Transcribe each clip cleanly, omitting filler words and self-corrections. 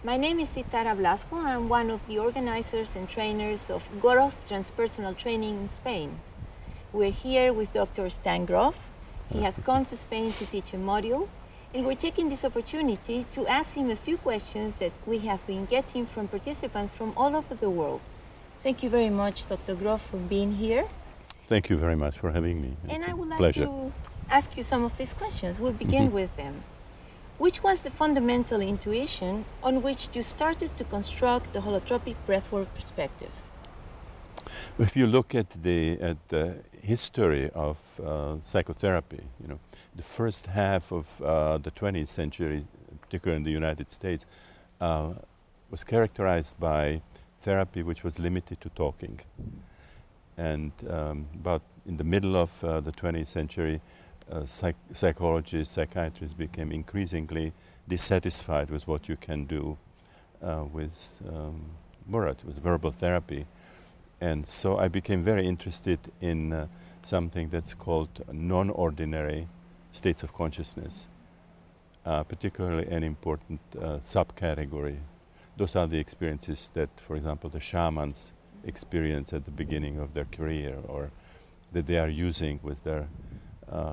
My name is Citara Blasco. I'm one of the organizers and trainers of Grof Transpersonal Training in Spain. We're here with Dr. Stan Grof. He has come to Spain to teach a module, and we're taking this opportunity to ask him a few questions that we have been getting from participants from all over the world. Thank you very much, Dr. Grof, for being here. Thank you very much for having me. And I would like Pleasure. to ask you some of these questions. We'll begin with them. Which was the fundamental intuition on which you started to construct the holotropic breathwork perspective? If you look at the history of psychotherapy, the first half of the 20th century, particularly in the United States, was characterized by therapy which was limited to talking. And but in the middle of the 20th century, psychologists, psychiatrists became increasingly dissatisfied with what you can do with verbal therapy. And so I became very interested in something that's called non-ordinary states of consciousness, particularly an important subcategory. Those are the experiences that, for example, the shamans experience at the beginning of their career, or that they are using with their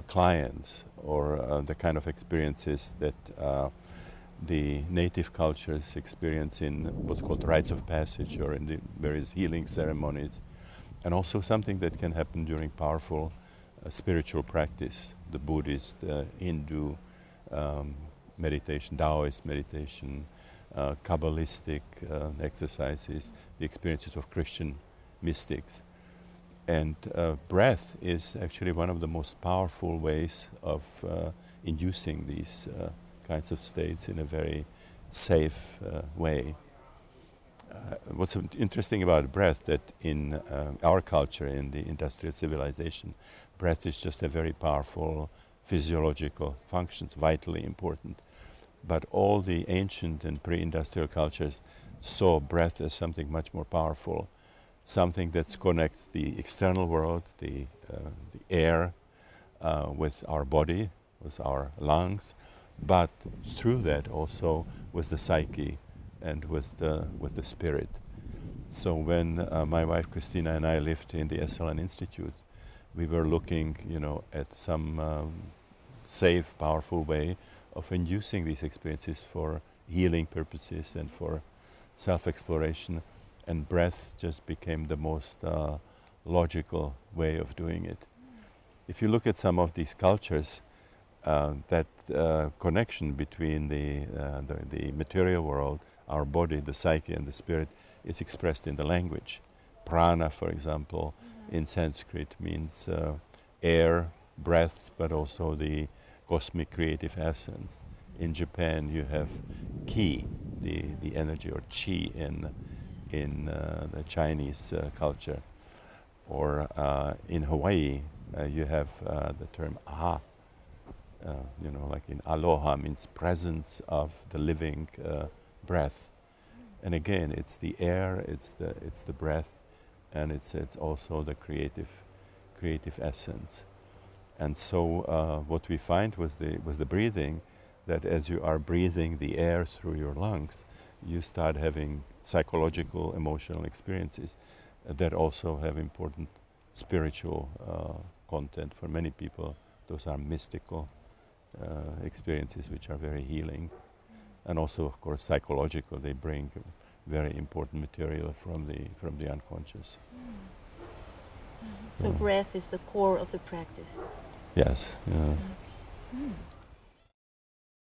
clients, or the kind of experiences that the native cultures experience in what's called rites of passage or in the various healing ceremonies, and also something that can happen during powerful spiritual practice, the Buddhist, Hindu meditation, Taoist meditation, Kabbalistic exercises, the experiences of Christian mystics. And breath is actually one of the most powerful ways of inducing these kinds of states in a very safe way. What's interesting about breath, that in our culture, in the industrial civilization, breath is just a very powerful physiological function, vitally important. But all the ancient and pre-industrial cultures saw breath as something much more powerful, something that connects the external world, the air, with our body, with our lungs, but through that also with the psyche and with the spirit. So when my wife Christina and I lived in the SLN Institute, we were looking, at some safe, powerful way of inducing these experiences for healing purposes and for self-exploration, and breath just became the most logical way of doing it. If you look at some of these cultures, that connection between the material world, our body, the psyche and the spirit, is expressed in the language. Prana, for example, in Sanskrit means air, breath, but also the cosmic creative essence. In Japan you have ki, the energy, or chi in the Chinese culture. Or in Hawaii you have the term aha, like in aloha, means presence of the living breath. And again, it's the air, it's the breath, and it's also the creative essence. And so what we find with the breathing, that as you are breathing the air through your lungs, you start having psychological, emotional experiences that also have important spiritual content. For many people, those are mystical experiences which are very healing. And also, of course, psychological. They bring very important material from the unconscious. So breath is the core of the practice. Yes. Yeah. Okay.